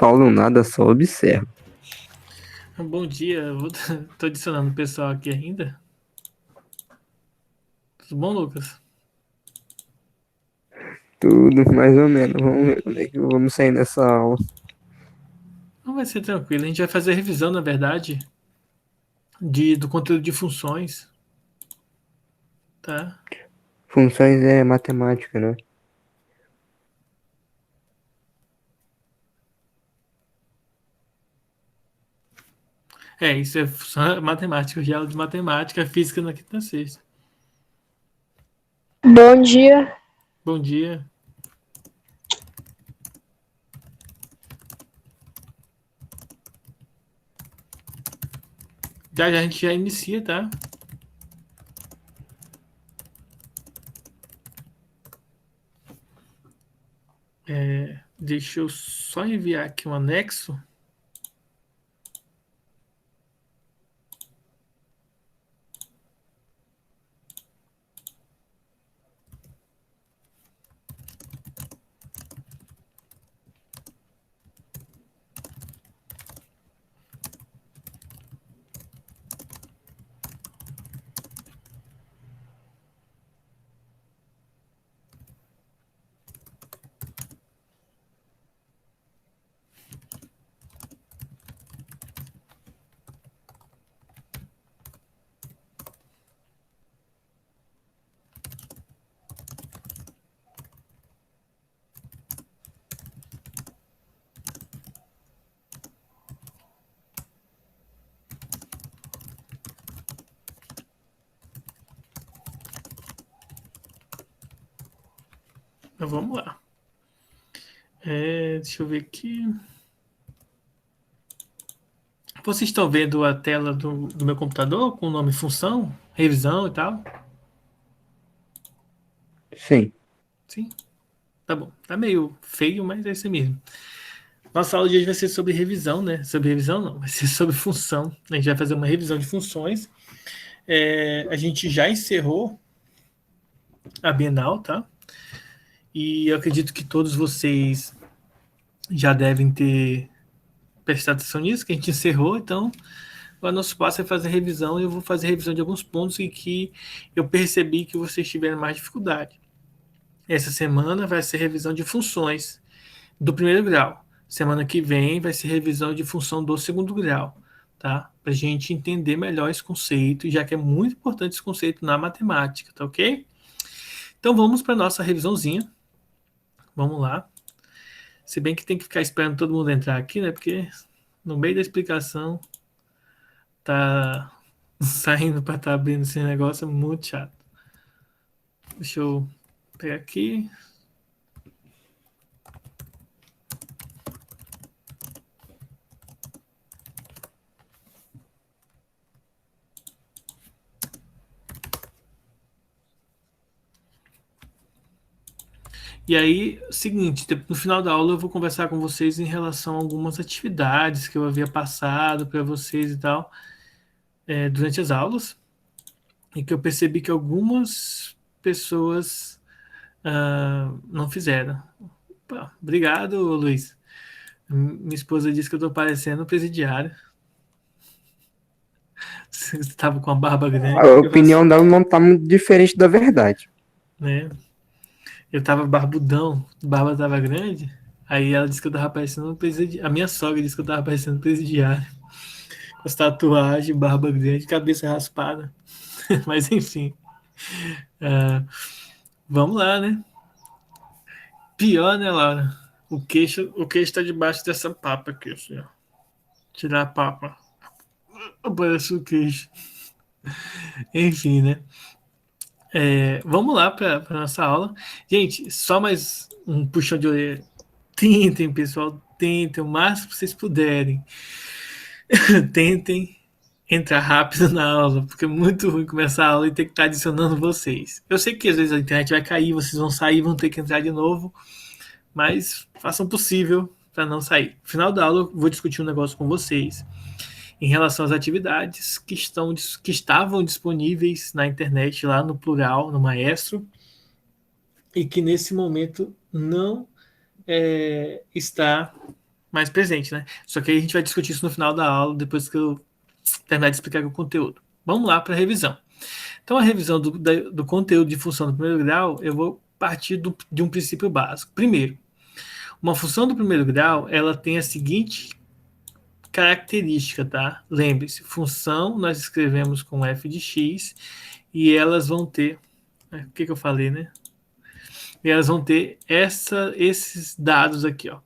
falo nada, só observo. Bom dia, tô adicionando o pessoal aqui ainda. Tudo bom, Lucas? Tudo mais ou menos. Vamos ver como é que vamos sair nessa aula. Não vai ser tranquilo, a gente vai fazer a revisão, na verdade, do conteúdo de funções, tá? Funções é matemática, né? Isso é matemática, já aula de matemática, física na quinta e na sexta. Bom dia. Bom dia. Já a gente já inicia, tá? Deixa eu só enviar aqui um anexo. Então vamos lá. Deixa eu ver aqui. Vocês estão vendo a tela do meu computador com o nome função, revisão e tal? Sim. Sim? Tá bom. Tá meio feio, mas é isso mesmo. Nossa aula de hoje vai ser sobre revisão, né? Sobre revisão não, vai ser sobre função. A gente vai fazer uma revisão de funções. A gente já encerrou a Bienal, tá? E eu acredito que todos vocês já devem ter prestado atenção nisso, que a gente encerrou, então agora nosso passo é fazer revisão e eu vou fazer revisão de alguns pontos em que eu percebi que vocês tiveram mais dificuldade. Essa semana vai ser revisão de funções do primeiro grau. Semana que vem vai ser revisão de função do segundo grau, tá? Para a gente entender melhor esse conceito, já que é muito importante esse conceito na matemática, tá ok? Então vamos para nossa revisãozinha. Vamos lá. Se bem que tem que ficar esperando todo mundo entrar aqui, né? Porque no meio da explicação tá saindo para estar abrindo esse negócio, é muito chato. Deixa eu pegar aqui. E aí, seguinte, no final da aula eu vou conversar com vocês em relação a algumas atividades que eu havia passado para vocês e tal, durante as aulas, e que eu percebi que algumas pessoas não fizeram. Opa, obrigado, Luiz. Minha esposa disse que eu estou parecendo presidiário. Você estava com a barba A grande, opinião dela não tá muito diferente da verdade. né? Eu tava barbudão, a barba tava grande. Aí ela disse que eu tava parecendo um presidiário. A minha sogra disse que eu tava parecendo um presidiário. Com as tatuagens, barba grande, cabeça raspada. Mas enfim. ah, Vamos lá, né? Pior, né, Laura? O queixo tá debaixo dessa papa aqui, assim, ó. Tirar a papa. Aparece o queixo. Enfim, né? Vamos lá para nossa aula. Gente, só mais um puxão de orelha. Tentem, pessoal, tentem o máximo que vocês puderem. Tentem entrar rápido na aula, porque é muito ruim começar a aula e ter que estar adicionando vocês. Eu sei que às vezes a internet vai cair, vocês vão sair, vão ter que entrar de novo, mas façam o possível para não sair. No final da aula, eu vou discutir um negócio com vocês em relação às atividades que estavam disponíveis na internet, lá no Plural, no Maestro, e que nesse momento não está mais presente, né? Só que aí a gente vai discutir isso no final da aula, depois que eu terminar de explicar o conteúdo. Vamos lá para a revisão. Então, a revisão do conteúdo de função do primeiro grau, eu vou partir de um princípio básico. Primeiro, uma função do primeiro grau, ela tem a seguinte característica, tá? Lembre-se, função nós escrevemos com f de x e elas vão ter, o que eu falei, né? E elas vão ter esses dados aqui, ó.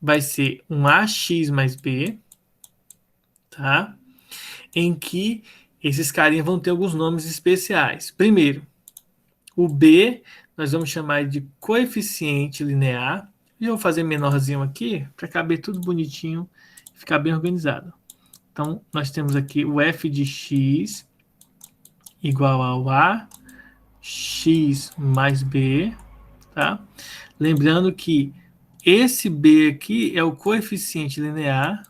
Vai ser um ax mais b, tá? Em que esses carinhas vão ter alguns nomes especiais. Primeiro, o b nós vamos chamar de coeficiente linear. E eu vou fazer menorzinho aqui para caber tudo bonitinho, ficar bem organizado. Então, nós temos aqui o f de x igual ao a x mais b, tá? Lembrando que esse b aqui é o coeficiente linear.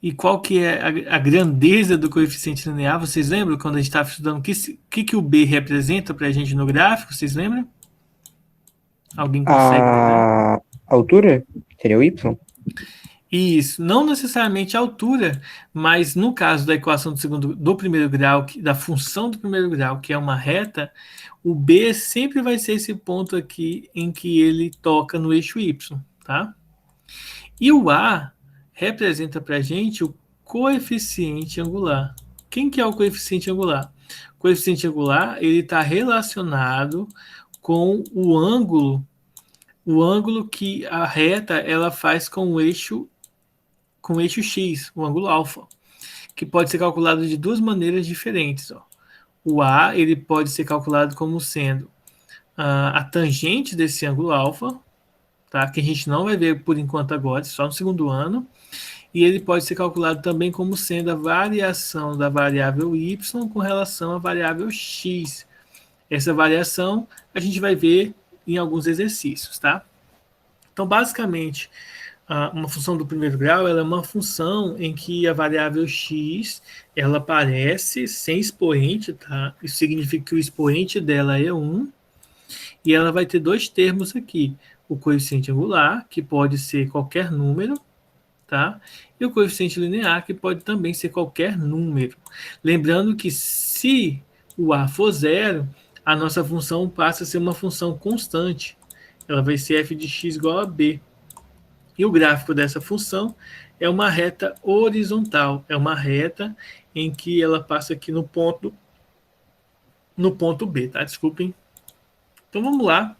E qual que é a grandeza do coeficiente linear? Vocês lembram quando a gente estava estudando o que o b representa para a gente no gráfico? Vocês lembram? Alguém consegue lembrar? A altura seria o y? Isso, não necessariamente a altura, mas no caso da equação do primeiro grau, da função do primeiro grau, que é uma reta, o b sempre vai ser esse ponto aqui em que ele toca no eixo y, tá? E o a representa para a gente o coeficiente angular. Quem que é o coeficiente angular? O coeficiente angular ele está relacionado com o ângulo que a reta ela faz com o eixo x, o ângulo alfa, que pode ser calculado de duas maneiras diferentes. Ó. O a ele pode ser calculado como sendo a tangente desse ângulo alfa, tá? Que a gente não vai ver por enquanto agora, só no segundo ano. E ele pode ser calculado também como sendo a variação da variável y com relação à variável x. Essa variação a gente vai ver em alguns exercícios, tá? Então, basicamente, uma função do primeiro grau ela é uma função em que a variável x ela aparece sem expoente, tá? Isso significa que o expoente dela é 1 e ela vai ter dois termos aqui, o coeficiente angular, que pode ser qualquer número, tá? E o coeficiente linear, que pode também ser qualquer número. Lembrando que se o a for zero, a nossa função passa a ser uma função constante. Ela vai ser f de x igual a b. E o gráfico dessa função é uma reta horizontal. É uma reta em que ela passa aqui no ponto B, tá? Desculpem. Então vamos lá.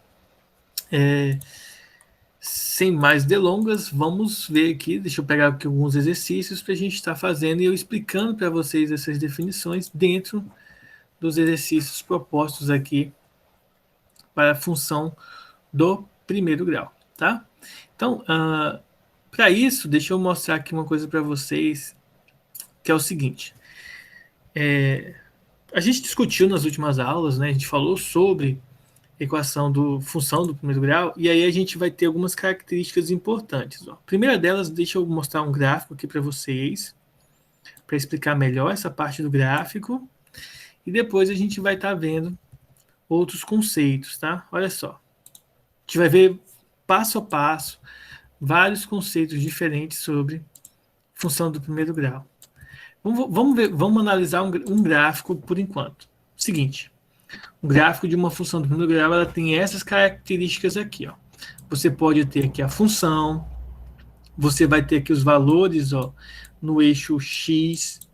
Sem mais delongas, vamos ver aqui. Deixa eu pegar aqui alguns exercícios para a gente estar fazendo e eu explicando para vocês essas definições dentro dos exercícios propostos aqui para a função do primeiro grau, tá? Então, para isso, deixa eu mostrar aqui uma coisa para vocês, que é o seguinte. A gente discutiu nas últimas aulas, né? A gente falou sobre equação do função do primeiro grau, e aí a gente vai ter algumas características importantes. Ó. A primeira delas, deixa eu mostrar um gráfico aqui para vocês, para explicar melhor essa parte do gráfico, e depois a gente vai estar vendo outros conceitos, tá? Olha só. A gente vai ver passo a passo vários conceitos diferentes sobre função do primeiro grau. Vamos analisar um gráfico por enquanto. Seguinte, o gráfico de uma função do primeiro grau ela tem essas características aqui. Ó. Você pode ter aqui a função, você vai ter aqui os valores ó, no eixo x,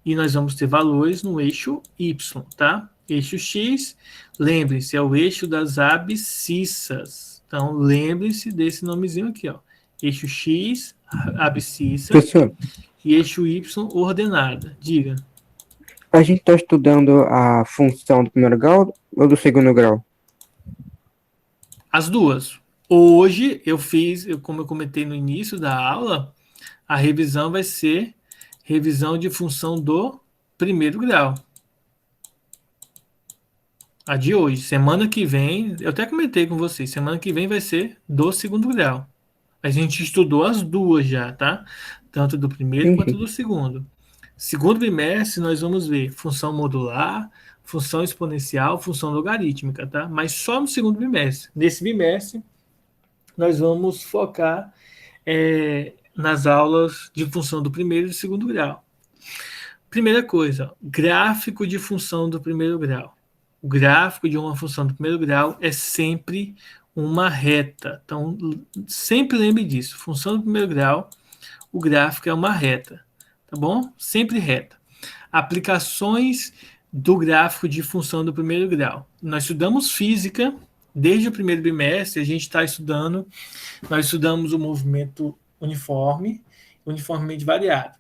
e nós vamos ter valores no eixo y, tá? Eixo x, lembre-se, é o eixo das abscissas. Então, lembre-se desse nomezinho aqui, ó. Eixo x, abscissa, Professor, e eixo y, ordenada. Diga. a gente está estudando a função do primeiro grau ou do segundo grau? As duas. Hoje como eu comentei no início da aula, a revisão vai ser revisão de função do primeiro grau. A de hoje. Semana que vem, eu até comentei com vocês, semana que vem vai ser do segundo grau. A gente estudou as duas já, tá? Tanto do primeiro quanto do segundo. Segundo bimestre, nós vamos ver função modular, função exponencial, função logarítmica, tá? Mas só no segundo bimestre. Nesse bimestre, nós vamos focar nas aulas de função do primeiro e do segundo grau. Primeira coisa, gráfico de função do primeiro grau. O gráfico de uma função do primeiro grau é sempre uma reta. Então, sempre lembre disso. Função do primeiro grau, o gráfico é uma reta. Tá bom? Sempre reta. Aplicações do gráfico de função do primeiro grau. Nós estudamos física, desde o primeiro bimestre, a gente está estudando, nós estudamos o movimento uniforme, uniformemente variado.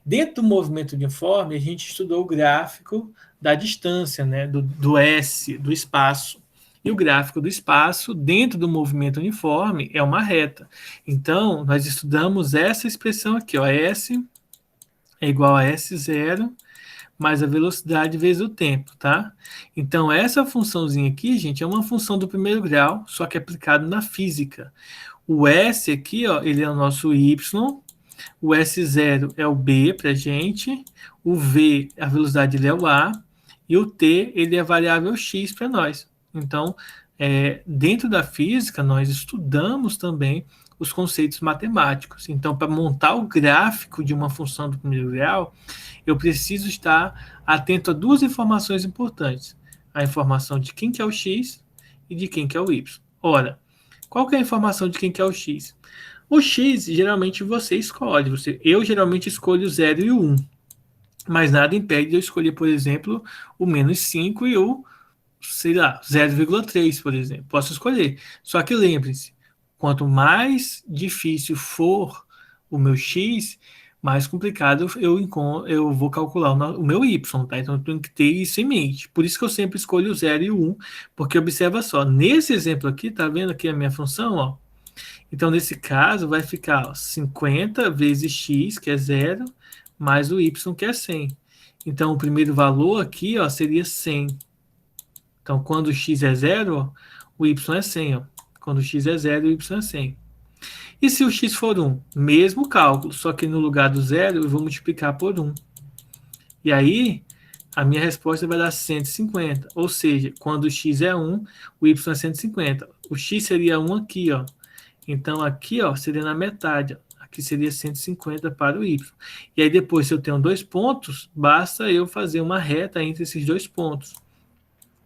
Dentro do movimento uniforme, a gente estudou o gráfico da distância, né, do S, do espaço. E o gráfico do espaço, dentro do movimento uniforme, é uma reta. Então, nós estudamos essa expressão aqui, ó, S é igual a S0 mais a velocidade vezes o tempo, tá? Então, essa funçãozinha aqui, gente, é uma função do primeiro grau, só que aplicado na física. O S aqui, ó, ele é o nosso Y, o S0 é o B para gente, o V, a velocidade, ele é o A, e o T, ele é a variável X para nós. Então, dentro da física, nós estudamos também os conceitos matemáticos. Então, para montar o gráfico de uma função do primeiro grau, eu preciso estar atento a duas informações importantes. A informação de quem que é o X e de quem que é o Y. Ora, qual que é a informação de quem que é o X? O X, geralmente, você escolhe. Eu, geralmente, escolho o 0 e o 1. Mas nada impede de eu escolher, por exemplo, o -5 e o, sei lá, 0,3, por exemplo. Posso escolher. Só que lembre-se, quanto mais difícil for o meu X, mais complicado eu vou calcular o meu Y, tá? Então eu tenho que ter isso em mente. Por isso que eu sempre escolho o 0 e o 1, porque observa só, nesse exemplo aqui, tá vendo aqui a minha função, ó? Então nesse caso vai ficar, ó, 50 vezes x, que é 0, mais o y, que é 100. Então o primeiro valor aqui, ó, seria 100. Então quando o x é 0, ó, o y é 100, ó. Quando o x é 0, o y é 100. E se o x for 1? Mesmo cálculo, só que no lugar do 0 eu vou multiplicar por 1. E aí, a minha resposta vai dar 150. Ou seja, quando o x é 1, o y é 150. O x seria 1 aqui, ó. Então, aqui, ó, seria na metade. Ó. Aqui seria 150 para o y. E aí, depois, se eu tenho dois pontos, basta eu fazer uma reta entre esses dois pontos.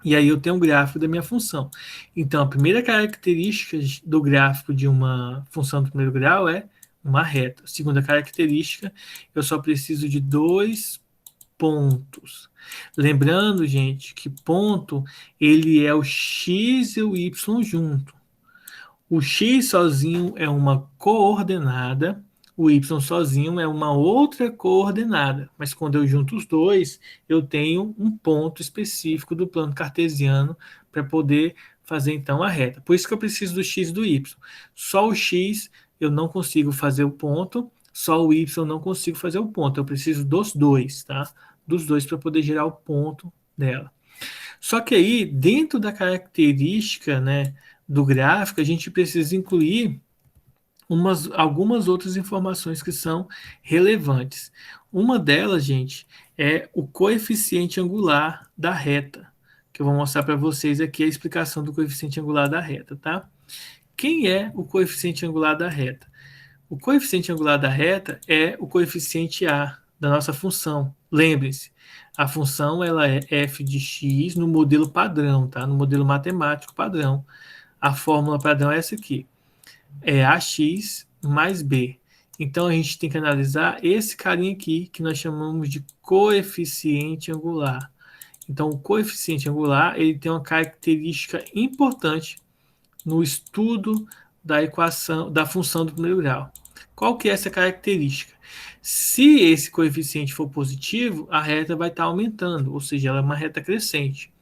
E aí eu tenho um gráfico da minha função. Então, a primeira característica do gráfico de uma função do primeiro grau é uma reta. A segunda característica, eu só preciso de dois pontos. Lembrando, gente, que ponto, ele é o x e o y junto. O x sozinho é uma coordenada, o y sozinho é uma outra coordenada, mas quando eu junto os dois, eu tenho um ponto específico do plano cartesiano para poder fazer então a reta. Por isso que eu preciso do x e do y. Só o x eu não consigo fazer o ponto, só o y eu não consigo fazer o ponto. Eu preciso dos dois, tá? Dos dois para poder gerar o ponto dela. Só que aí, dentro da característica, né, do gráfico, a gente precisa incluir algumas outras informações que são relevantes. Uma delas, gente, é o coeficiente angular da reta, que eu vou mostrar para vocês aqui a explicação do coeficiente angular da reta, tá? Quem é o coeficiente angular da reta? O coeficiente angular da reta é o coeficiente A da nossa função. Lembre-se, a função ela é f de x no modelo padrão, tá? No modelo matemático padrão. A fórmula padrão é essa aqui. É ax mais b. Então, a gente tem que analisar esse carinha aqui, que nós chamamos de coeficiente angular. Então, o coeficiente angular ele tem uma característica importante no estudo da equação, da função do primeiro grau. Qual que é essa característica? Se esse coeficiente for positivo, a reta vai estar aumentando, ou seja, ela é uma reta crescente.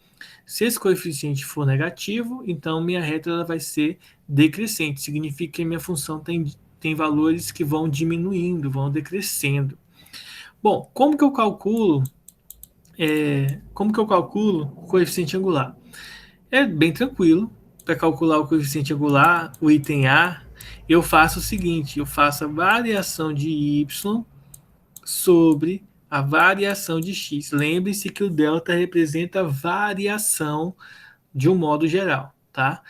Se esse coeficiente for negativo, então minha reta ela vai ser decrescente. Significa que minha função tem valores que vão diminuindo, vão decrescendo. Bom, como que eu calculo o coeficiente angular? É bem tranquilo. Para calcular o coeficiente angular, o item A, eu faço o seguinte, eu faço a variação de y sobre A variação de x. Lembre-se que o delta representa variação de um modo geral, tá?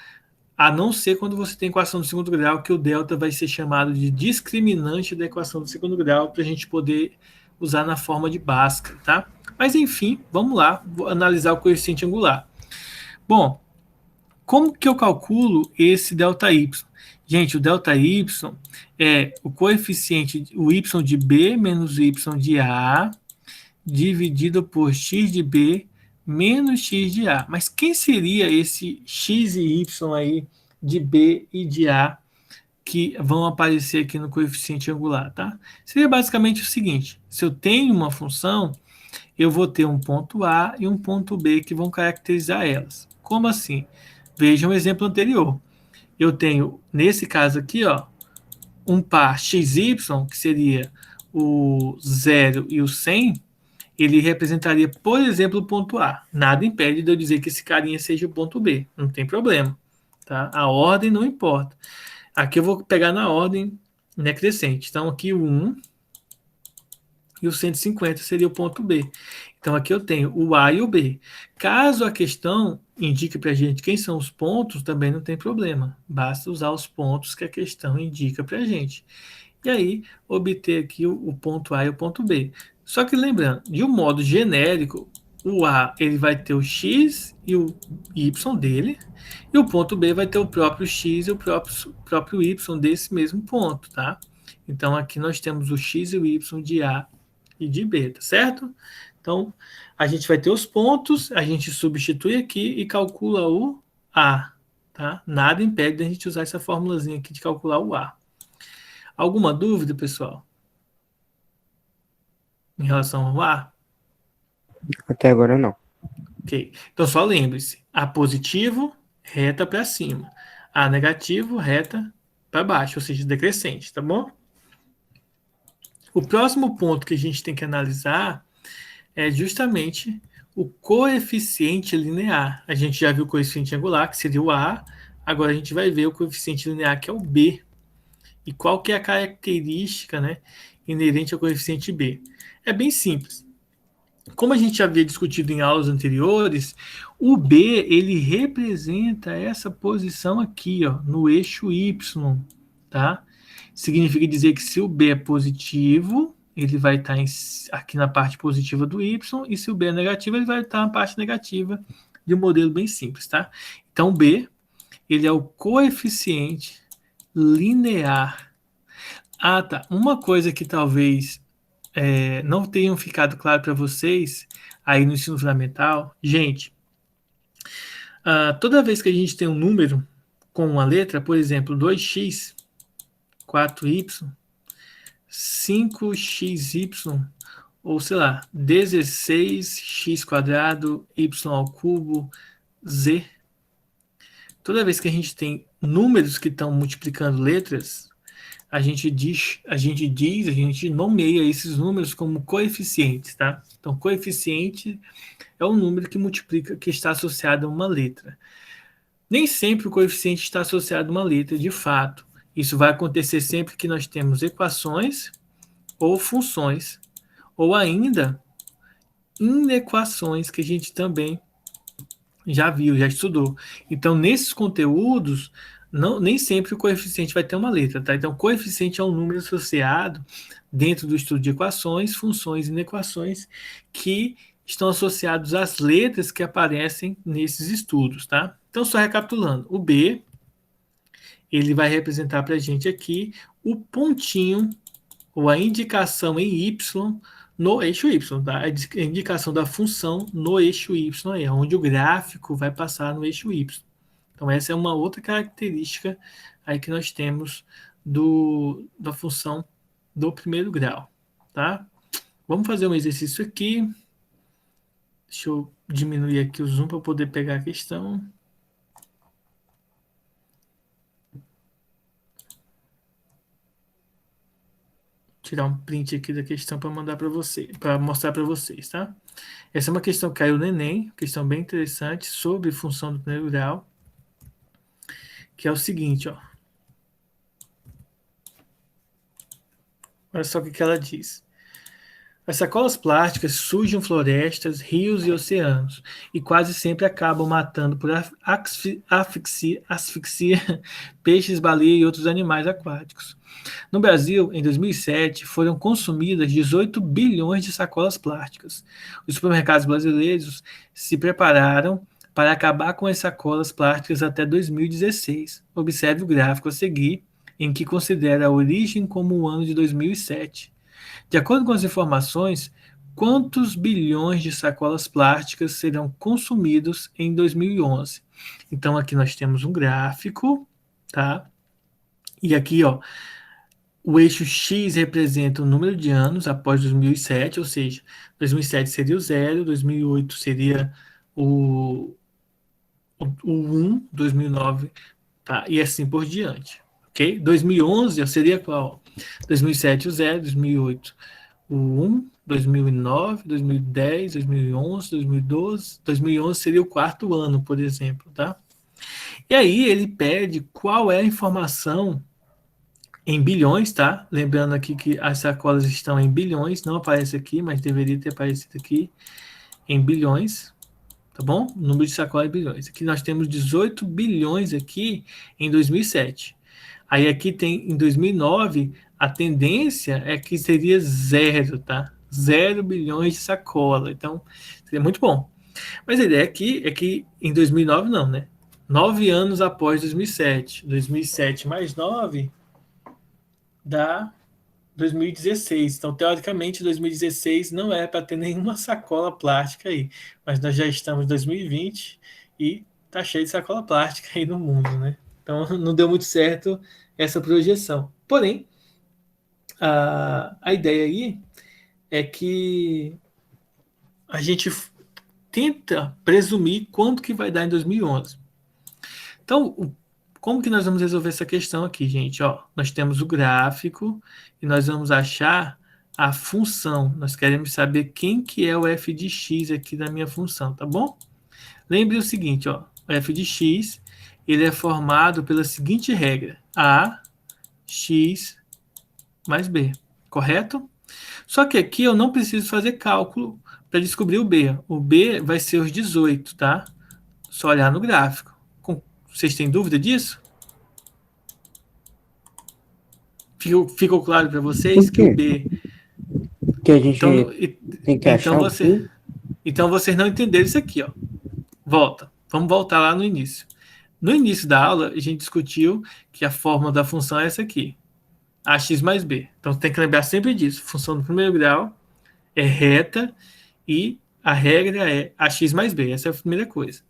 A não ser quando você tem equação do segundo grau, que o delta vai ser chamado de discriminante da equação do segundo grau, para a gente poder usar na forma de Bhaskara, tá? Mas enfim, vamos lá, vou analisar o coeficiente angular. Bom, como que eu calculo esse ΔY? Gente, o ΔY é o coeficiente, o y de B menos o y de A, dividido por x de B menos x de A. Mas quem seria esse x e y aí de B e de A que vão aparecer aqui no coeficiente angular, tá? Seria basicamente o seguinte: se eu tenho uma função, eu vou ter um ponto A e um ponto B que vão caracterizar elas. Como assim? Veja um exemplo anterior. Eu tenho, nesse caso aqui, ó, um par XY, que seria o 0 e o 100, ele representaria, por exemplo, o ponto A. Nada impede de eu dizer que esse carinha seja o ponto B. Não tem problema. Tá? A ordem não importa. Aqui eu vou pegar na ordem, né, crescente. Então, aqui o 1 e o 150 seria o ponto B. Então, aqui eu tenho o A e o B. Caso a questão indique para a gente quem são os pontos, também não tem problema. Basta usar os pontos que a questão indica para a gente. E aí, obter aqui o ponto A e o ponto B. Só que lembrando, de um modo genérico, o A ele vai ter o X e o Y dele, e o ponto B vai ter o próprio X e o próprio Y desse mesmo ponto, tá? Então, aqui nós temos o X e o Y de A e de B, tá certo? Então, a gente vai ter os pontos, a gente substitui aqui e calcula o A, tá? Nada impede a gente usar essa formulazinha aqui de calcular o A. Alguma dúvida, pessoal, em relação ao A? Até agora não. Ok. Então, só lembre-se, A positivo, reta para cima. A negativo, reta para baixo, ou seja, decrescente, tá bom? O próximo ponto que a gente tem que analisar é justamente o coeficiente linear. A gente já viu o coeficiente angular, que seria o A, agora a gente vai ver o coeficiente linear, que é o B. E qual que é a característica, né, inerente ao coeficiente B? É bem simples. Como a gente já havia discutido em aulas anteriores, o B ele representa essa posição aqui, ó, no eixo Y, tá? Significa dizer que se o B é positivo, ele vai estar aqui na parte positiva do Y, e se o B é negativo, ele vai estar na parte negativa de um modelo bem simples, tá? Então, o B, ele é o coeficiente linear. Ah, tá. Uma coisa que talvez não tenham ficado claro para vocês aí no ensino fundamental, gente, toda vez que a gente tem um número com uma letra, por exemplo, 2x, 4y, 5xy, ou sei lá, 16x quadrado, y ao cubo, z. Toda vez que a gente tem números que estão multiplicando letras, a gente nomeia esses números como coeficientes, tá? Então, coeficiente é um número que multiplica, que está associado a uma letra. Nem sempre o coeficiente está associado a uma letra, de fato. Isso vai acontecer sempre que nós temos equações ou funções, ou ainda inequações, que a gente também já viu, já estudou. Então, nesses conteúdos, nem sempre o coeficiente vai ter uma letra, tá? Então, coeficiente é um número associado dentro do estudo de equações, funções e inequações que estão associados às letras que aparecem nesses estudos, tá? Então, só recapitulando, o B, ele vai representar para a gente aqui o pontinho, ou a indicação em Y no eixo Y, tá? A indicação da função no eixo Y, aí, onde o gráfico vai passar no eixo Y. Então, essa é uma outra característica aí que nós temos da função do primeiro grau, tá? Vamos fazer um exercício aqui. Deixa eu diminuir aqui o zoom para poder pegar a questão. Tirar um print aqui da questão para mandar para você, para mostrar para vocês, tá? Essa é uma questão que caiu no Enem, questão bem interessante sobre função do primeiro grau, que é o seguinte, ó. Olha só o que ela diz. As sacolas plásticas sujam florestas, rios e oceanos, e quase sempre acabam matando por asfixia peixes, baleias e outros animais aquáticos. No Brasil, em 2007, foram consumidas 18 bilhões de sacolas plásticas. Os supermercados brasileiros se prepararam para acabar com as sacolas plásticas até 2016. Observe o gráfico a seguir, em que considera a origem como o ano de 2007. De acordo com as informações, quantos bilhões de sacolas plásticas serão consumidos em 2011? Então aqui nós temos um gráfico, tá? E aqui, ó, o eixo X representa o número de anos após 2007, ou seja, 2007 seria o 0, 2008 seria o 1, 2009, tá? E assim por diante, ok? 2011 seria qual? 2007 o 0, 2008 o 1, 2009, 2010, 2011, 2012, 2011 seria o quarto ano, por exemplo, tá? E aí ele pede qual é a informação em bilhões, tá? Lembrando aqui que as sacolas estão em bilhões, não aparece aqui, mas deveria ter aparecido aqui em bilhões, tá bom? O número de sacolas em bilhões. Aqui nós temos 18 bilhões aqui em 2007. Aí aqui tem em 2009, a tendência é que seria zero, tá? 0 bilhões de sacola. Então, seria muito bom. Mas a ideia aqui é que em 2009 não, né? 9 anos após 2007. 2007 mais 9 dá 2016. Então, teoricamente, 2016 não é para ter nenhuma sacola plástica aí. Mas nós já estamos em 2020 e tá cheio de sacola plástica aí no mundo, né? Então, não deu muito certo essa projeção. Porém, a ideia aí é que a gente tenta presumir quanto que vai dar em 2011. Então, como que nós vamos resolver essa questão aqui, gente? Ó, nós temos o gráfico e nós vamos achar a função. Nós queremos saber quem que é o f de x aqui da minha função, tá bom? Lembre o seguinte, ó, o f de x, ele é formado pela seguinte regra: a x mais b, correto? Só que aqui eu não preciso fazer cálculo para descobrir o b. O b vai ser os 18, tá? Só olhar no gráfico. Vocês têm dúvida disso? Ficou claro para vocês Por que o quê? B. Que a gente Então, tem que então, achar o você, quê? então vocês não entenderam isso aqui, ó. Volta. Vamos voltar lá no início. No início da aula, a gente discutiu que a fórmula da função é essa aqui. Ax mais b. Então, tem que lembrar sempre disso. Função do primeiro grau é reta e a regra é ax mais b. Essa é a primeira coisa.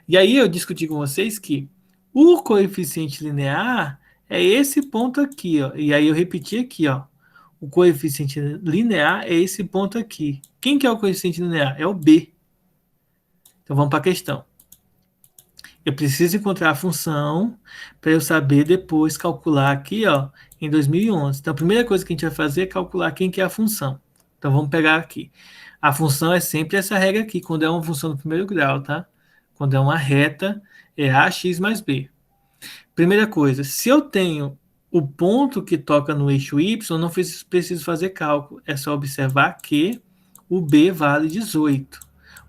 E aí eu discuti com vocês que o coeficiente linear é esse ponto aqui, ó. E aí eu repeti aqui, ó. O coeficiente linear é esse ponto aqui. Quem que é o coeficiente linear? É o b. Então vamos para a questão. Eu preciso encontrar a função para eu saber depois calcular aqui, ó, em 2011. Então a primeira coisa que a gente vai fazer é calcular quem que é a função. Então vamos pegar aqui. A função é sempre essa regra aqui, quando é uma função do primeiro grau, tá? Quando é uma reta, é ax mais b. Primeira coisa, se eu tenho o ponto que toca no eixo y, não preciso fazer cálculo. É só observar que o b vale 18.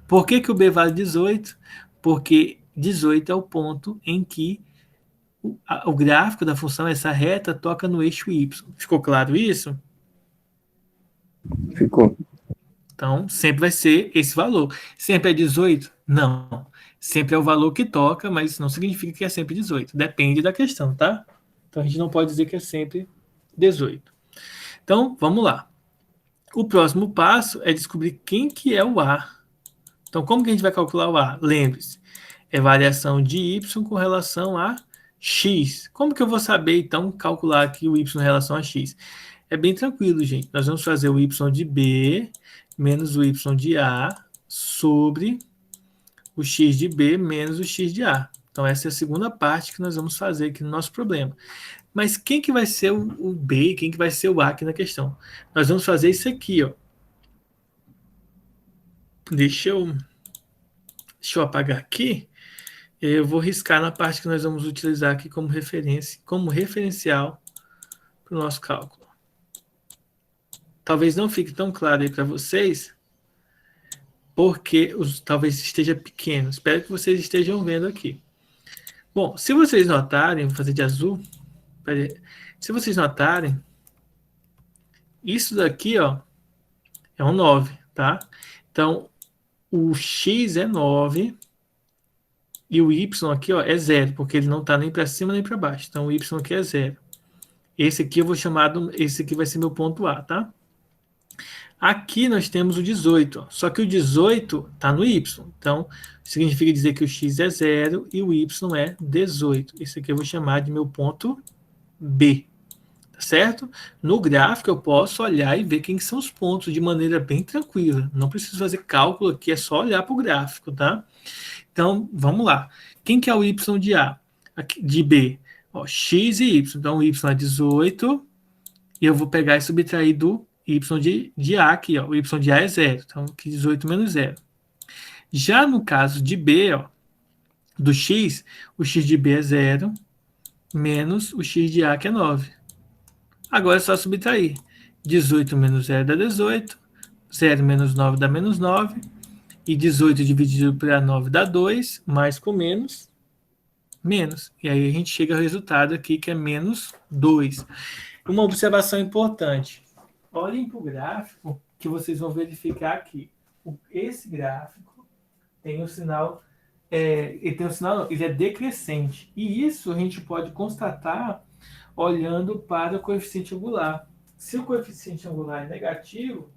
Por que, que o b vale 18? Porque 18 é o ponto em que o gráfico da função, essa reta, toca no eixo y. Ficou claro isso? Ficou. Então, sempre vai ser esse valor. Sempre é 18? Não. Sempre é o valor que toca, mas não significa que é sempre 18. Depende da questão, tá? Então, a gente não pode dizer que é sempre 18. Então, vamos lá. O próximo passo é descobrir quem que é o A. Então, como que a gente vai calcular o A? Lembre-se, é variação de Y com relação a X. Como que eu vou saber, então, calcular aqui o Y em relação a X? É bem tranquilo, gente. Nós vamos fazer o Y de B menos o Y de A sobre o X de B menos o X de A. Então, essa é a segunda parte que nós vamos fazer aqui no nosso problema. Mas quem que vai ser o B, quem que vai ser o A aqui na questão? Nós vamos fazer isso aqui, ó. Deixa eu apagar aqui. Eu vou riscar na parte que nós vamos utilizar aqui como referência, como referencial para o nosso cálculo. talvez não fique tão claro aí para vocês, porque talvez esteja pequeno. Espero que vocês estejam vendo aqui. Bom, se vocês notarem, vou fazer de azul. Se vocês notarem, isso daqui, ó, é um 9, tá? Então, o x é 9 e o y aqui, ó, é 0, porque ele não está nem para cima nem para baixo. Então, o y aqui é 0. Esse aqui eu vou chamar, esse aqui vai ser meu ponto A, tá? Aqui nós temos o 18, ó, só que o 18 está no y. Então, significa dizer que o x é 0 e o y é 18. Esse aqui eu vou chamar de meu ponto B. Certo? No gráfico eu posso olhar e ver quem são os pontos de maneira bem tranquila. Não preciso fazer cálculo aqui, é só olhar para o gráfico, tá? Então, vamos lá. Quem que é o y de A? Aqui, de B? Ó, x e y. Então, o y é 18 e eu vou pegar e subtrair do y de A aqui, ó. O y de A é 0. Então, aqui 18 menos 0. Já no caso de B, ó, do x, o x de B é 0 menos o x de A, que é 9. Agora é só subtrair. 18 menos 0 dá 18. 0 menos 9 dá menos 9. E 18 dividido por 9 dá 2. Mais com menos, menos. E aí a gente chega ao resultado aqui, que é menos 2. Uma observação importante. Olhem para o gráfico que vocês vão verificar aqui. Esse gráfico tem o sinal... ele tem um sinal, não, ele é decrescente. E isso a gente pode constatar olhando para o coeficiente angular. Se o coeficiente angular é negativo,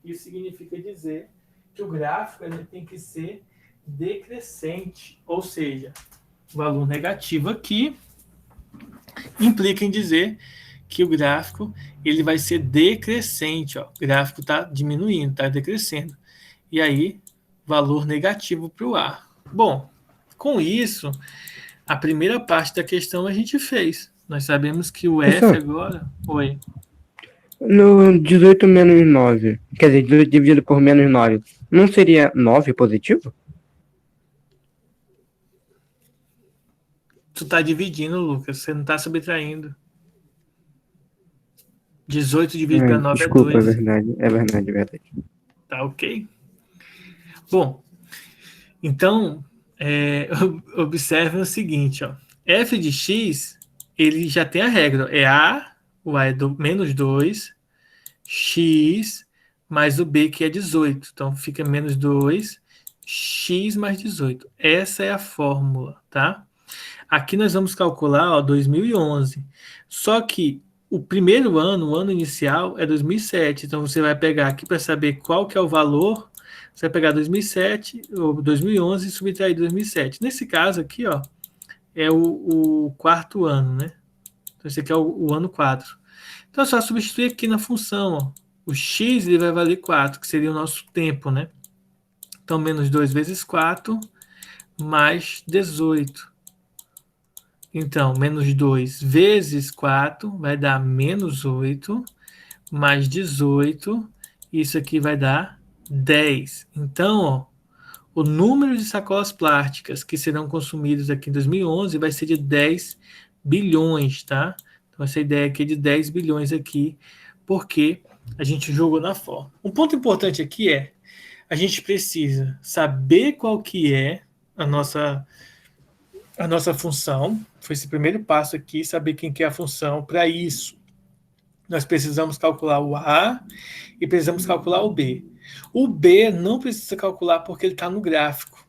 isso significa dizer que o gráfico ele tem que ser decrescente, ou seja, o valor negativo aqui implica em dizer que o gráfico ele vai ser decrescente. Ó. O gráfico está diminuindo, está decrescendo. E aí, valor negativo para o A. Bom, com isso, a primeira parte da questão a gente fez. Nós sabemos que o F agora... Oi. No 18 menos 9, quer dizer, 18 dividido por menos 9, não seria 9 positivo? Tu tá dividindo, Lucas, você não tá subtraindo. 18 dividido por 9 desculpa, é 2. É verdade. Tá ok? Bom, então, observem o seguinte, ó. F de x, ele já tem a regra. É A, o A é menos 2, x mais o B, que é 18. Então, fica menos 2, x mais 18. Essa é a fórmula, tá? Aqui nós vamos calcular, ó, 2011. Só que o primeiro ano, o ano inicial, é 2007. Então, você vai pegar aqui para saber qual que é o valor. Você vai pegar 2007 ou 2011 e subtrair 2007. Nesse caso aqui, ó, é o quarto ano, né? Então, esse aqui é o ano 4. Então, é só substituir aqui na função, ó. O x ele vai valer 4, que seria o nosso tempo, né? Então, menos 2 vezes 4, mais 18. Então, menos 2 vezes 4 vai dar menos 8, mais 18, isso aqui vai dar 10. Então, ó, o número de sacolas plásticas que serão consumidas aqui em 2011 vai ser de 10 bilhões, tá? Então, essa ideia aqui é de 10 bilhões aqui, porque a gente jogou na forma. Um ponto importante aqui é, a gente precisa saber qual que é a nossa função. Foi esse primeiro passo aqui, saber quem que é a função. Para isso, nós precisamos calcular o A e precisamos calcular o B. O B não precisa calcular porque ele está no gráfico.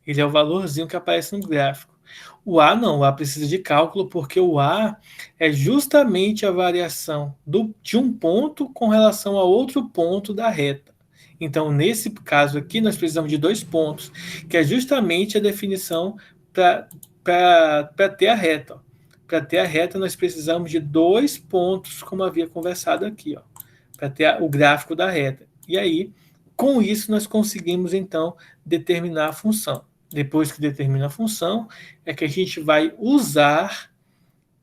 Ele é o valorzinho que aparece no gráfico. O A não, o A precisa de cálculo porque o A é justamente a variação de um ponto com relação a outro ponto da reta. Então, nesse caso aqui, nós precisamos de 2 pontos, que é justamente a definição para ter a reta. Para ter a reta, nós precisamos de 2 pontos, como havia conversado aqui, para ter o gráfico da reta. E aí, com isso, nós conseguimos, então, determinar a função. Depois que determina a função, é que a gente vai usar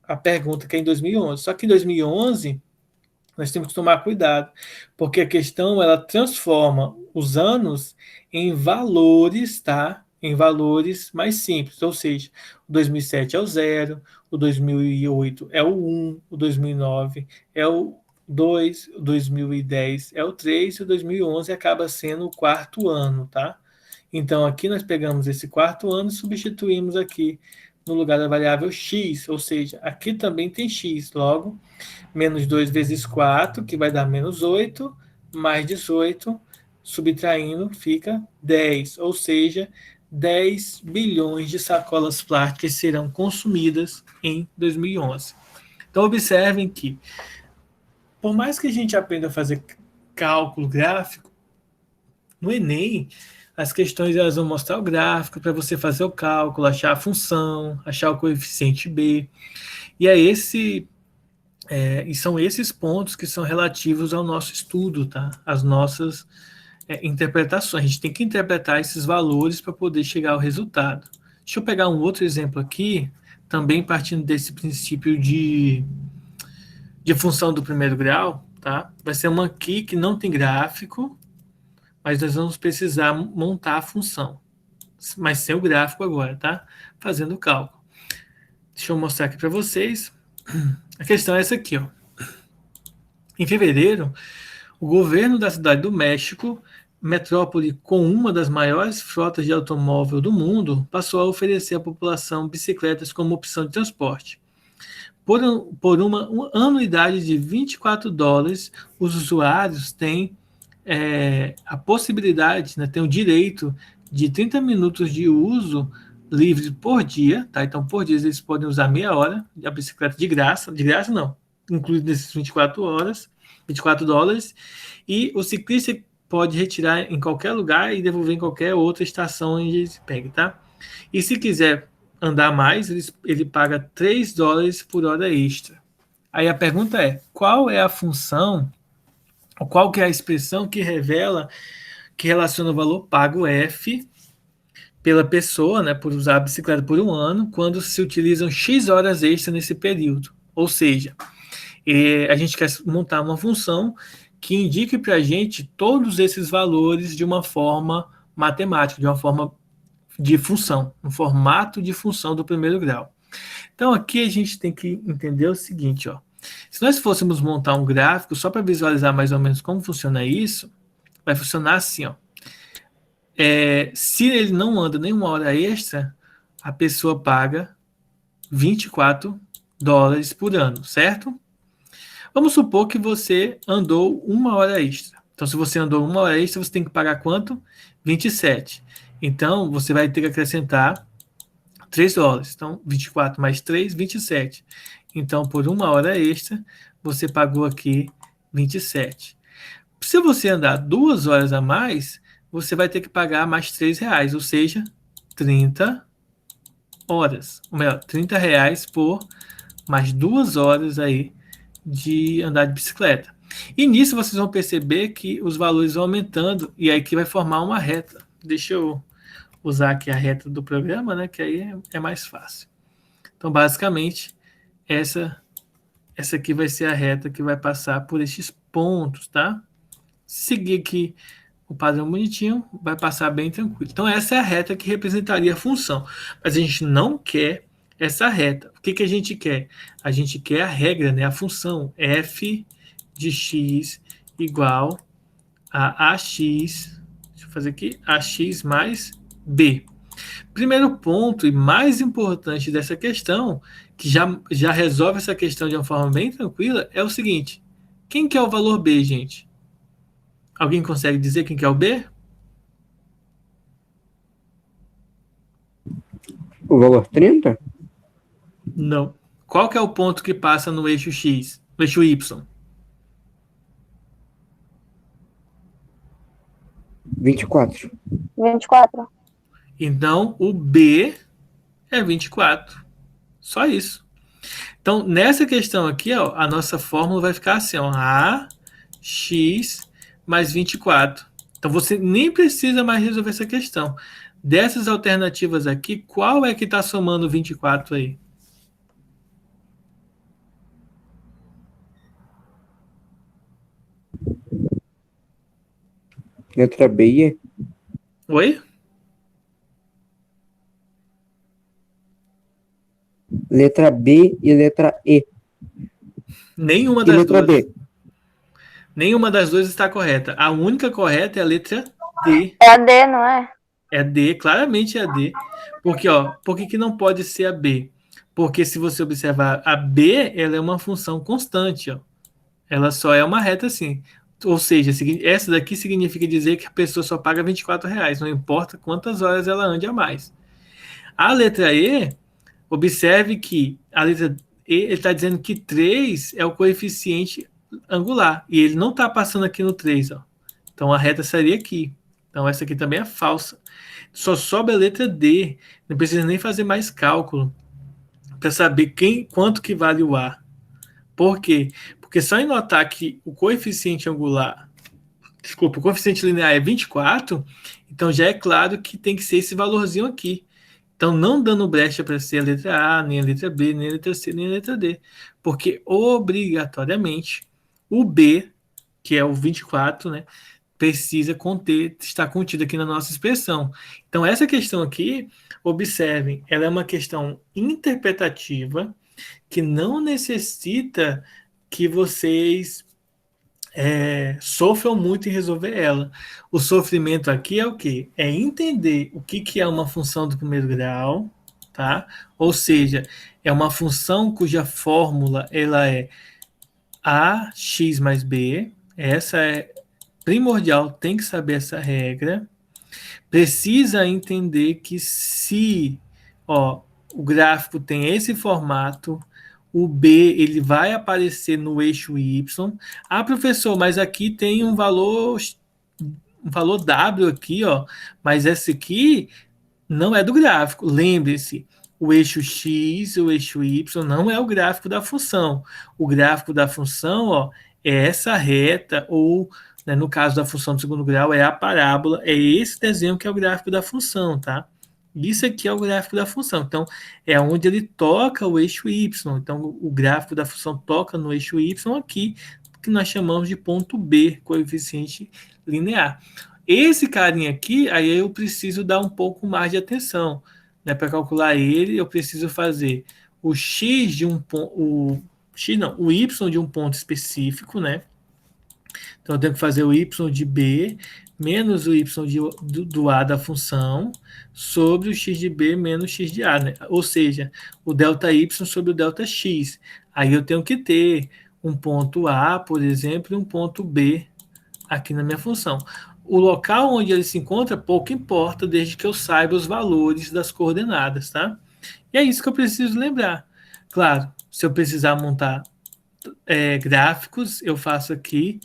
a pergunta que é em 2011. Só que em 2011, nós temos que tomar cuidado, porque a questão ela transforma os anos em valores, tá? Em valores mais simples, ou seja, o 2007 é o 0, o 2008 é o 1, o 2009 é o 2, 2010 é o 3 e o 2011 acaba sendo o quarto ano, tá? Então, aqui nós pegamos esse quarto ano e substituímos aqui no lugar da variável x, ou seja, aqui também tem x, logo, menos 2 vezes 4, que vai dar menos 8, mais 18, subtraindo, fica 10, ou seja, 10 bilhões de sacolas plásticas serão consumidas em 2011. Então, observem que, por mais que a gente aprenda a fazer cálculo gráfico, no Enem, as questões elas vão mostrar o gráfico para você fazer o cálculo, achar a função, achar o coeficiente b. E e são esses pontos que são relativos ao nosso estudo, tá? As nossas interpretações. A gente tem que interpretar esses valores para poder chegar ao resultado. Deixa eu pegar um outro exemplo aqui, também partindo desse princípio de função do primeiro grau, tá? Vai ser uma aqui que não tem gráfico, mas nós vamos precisar montar a função. Mas sem o gráfico agora, tá? Fazendo o cálculo. Deixa eu mostrar aqui para vocês. A questão é essa aqui, ó. Em fevereiro, o governo da cidade do México, metrópole com uma das maiores frotas de automóvel do mundo, passou a oferecer à população bicicletas como opção de transporte. Por uma anuidade de $24, os usuários têm a possibilidade, né, tem o direito de 30 minutos de uso livre por dia, tá? Então, por dia eles podem usar meia hora a bicicleta de graça não, incluído nesses 24 horas, $24, e o ciclista pode retirar em qualquer lugar e devolver em qualquer outra estação onde ele pegue, tá? E se quiser andar mais, ele paga $3 por hora extra. Aí a pergunta é, qual é a função, qual que é a expressão que revela, que relaciona o valor pago F pela pessoa, né, por usar a bicicleta por um ano, quando se utilizam X horas extras nesse período. Ou seja, a gente quer montar uma função que indique para a gente todos esses valores de uma forma matemática, de uma forma de função, um formato de função do primeiro grau. Então aqui a gente tem que entender o seguinte, ó. Se nós fôssemos montar um gráfico só para visualizar mais ou menos como funciona isso, vai funcionar assim, ó. Se ele não anda nenhuma hora extra, a pessoa paga $24 por ano, certo? Vamos supor que você andou uma hora extra. Então, se você andou uma hora extra, você tem que pagar quanto? 27. Então, você vai ter que acrescentar $3. Então, 24 mais 3, 27. Então, por uma hora extra, você pagou aqui 27. Se você andar 2 horas a mais, você vai ter que pagar mais R$3, ou seja, 30 horas. Ou melhor, R$30 por mais 2 horas aí de andar de bicicleta. E nisso vocês vão perceber que os valores vão aumentando e aí que vai formar uma reta. Deixa eu usar aqui a reta do programa, né, que aí é mais fácil. Então, basicamente, essa aqui vai ser a reta que vai passar por estes pontos, tá? Seguir aqui o padrão bonitinho, vai passar bem tranquilo. Então, essa é a reta que representaria a função. Mas a gente não quer essa reta. O que a gente quer? A gente quer a regra, né? A função f de x igual a ax, deixa eu fazer aqui, ax mais b. Primeiro ponto e mais importante dessa questão, que já resolve essa questão de uma forma bem tranquila, é o seguinte. Quem que é o valor b, gente? Alguém consegue dizer quem que é o b? O valor 30? Não. Qual que é o ponto que passa no eixo x, no eixo y? 24. 24. Então, o b é 24. Só isso. Então, nessa questão aqui, ó, a nossa fórmula vai ficar assim, ó, ax mais 24. Então, você nem precisa mais resolver essa questão. Dessas alternativas aqui, qual é que está somando 24 aí? Letra B e E. Oi? Letra B e letra E. Nenhuma E das letra duas. B. Nenhuma das duas está correta. A única correta é a letra D. É a D, não é? É D, claramente é a D. Porque, ó, por que não pode ser a B? Porque se você observar a B, ela é uma função constante, ó. Ela só é uma reta assim. Ou seja, essa daqui significa dizer que a pessoa só paga R$ 24, não importa quantas horas ela ande a mais. A letra E, observe que a letra E ele está dizendo que 3 é o coeficiente angular. E ele não está passando aqui no 3, ó. Então a reta seria aqui. Então essa aqui também é falsa. Só sobe a letra D. Não precisa nem fazer mais cálculo para saber quanto que vale o A. Por quê? Porque só em notar que o coeficiente angular, desculpa, o coeficiente linear é 24, então já é claro que tem que ser esse valorzinho aqui. Então, não dando brecha para ser a letra A, nem a letra B, nem a letra C, nem a letra D. Porque, obrigatoriamente, o B, que é o 24, né, precisa estar contido aqui na nossa expressão. Então, essa questão aqui, observem, ela é uma questão interpretativa que não necessita que vocês sofram muito em resolver ela. O sofrimento aqui é o quê? É entender o que é uma função do primeiro grau, tá? Ou seja, é uma função cuja fórmula ela é ax mais b. Essa é primordial, tem que saber essa regra. Precisa entender que se, ó, o gráfico tem esse formato, o B ele vai aparecer no eixo Y. Ah, professor, mas aqui tem um valor W aqui, ó, mas esse aqui não é do gráfico. Lembre-se, o eixo X e o eixo Y não é o gráfico da função. O gráfico da função, ó, é essa reta ou, né, no caso da função do segundo grau, é a parábola, é esse desenho que é o gráfico da função, tá? Isso aqui é o gráfico da função. Então, é onde ele toca o eixo Y. Então, o gráfico da função toca no eixo Y aqui, que nós chamamos de ponto B, coeficiente linear. Esse carinha aqui, aí eu preciso dar um pouco mais de atenção. Né? Para calcular ele, eu preciso fazer o x de um ponto, o y de um ponto específico, né? Então eu tenho que fazer o y de b menos o y do a da função sobre o x de b menos x de a, né? Ou seja, o delta y sobre o delta x. Aí eu tenho que ter um ponto a, por exemplo, e um ponto b aqui na minha função. O local onde ele se encontra pouco importa, desde que eu saiba os valores das coordenadas, tá? E é isso que eu preciso lembrar. Claro, se eu precisar montar gráficos, eu faço aqui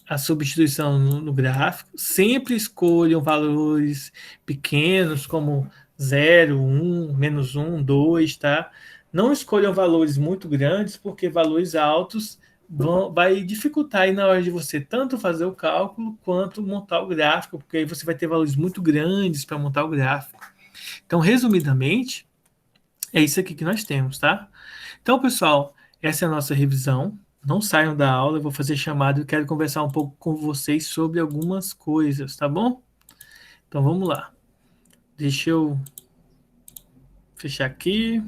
a substituição no gráfico. Sempre escolham valores pequenos, como 0, 1, menos 1, 2, tá? Não escolham valores muito grandes, porque valores altos vai dificultar aí na hora de você tanto fazer o cálculo quanto montar o gráfico, porque aí você vai ter valores muito grandes para montar o gráfico. Então, resumidamente, é isso aqui que nós temos, tá? Então, pessoal, essa é a nossa revisão. Não saiam da aula, eu vou fazer chamada e quero conversar um pouco com vocês sobre algumas coisas, tá bom? Então, vamos lá. Deixa eu fechar aqui.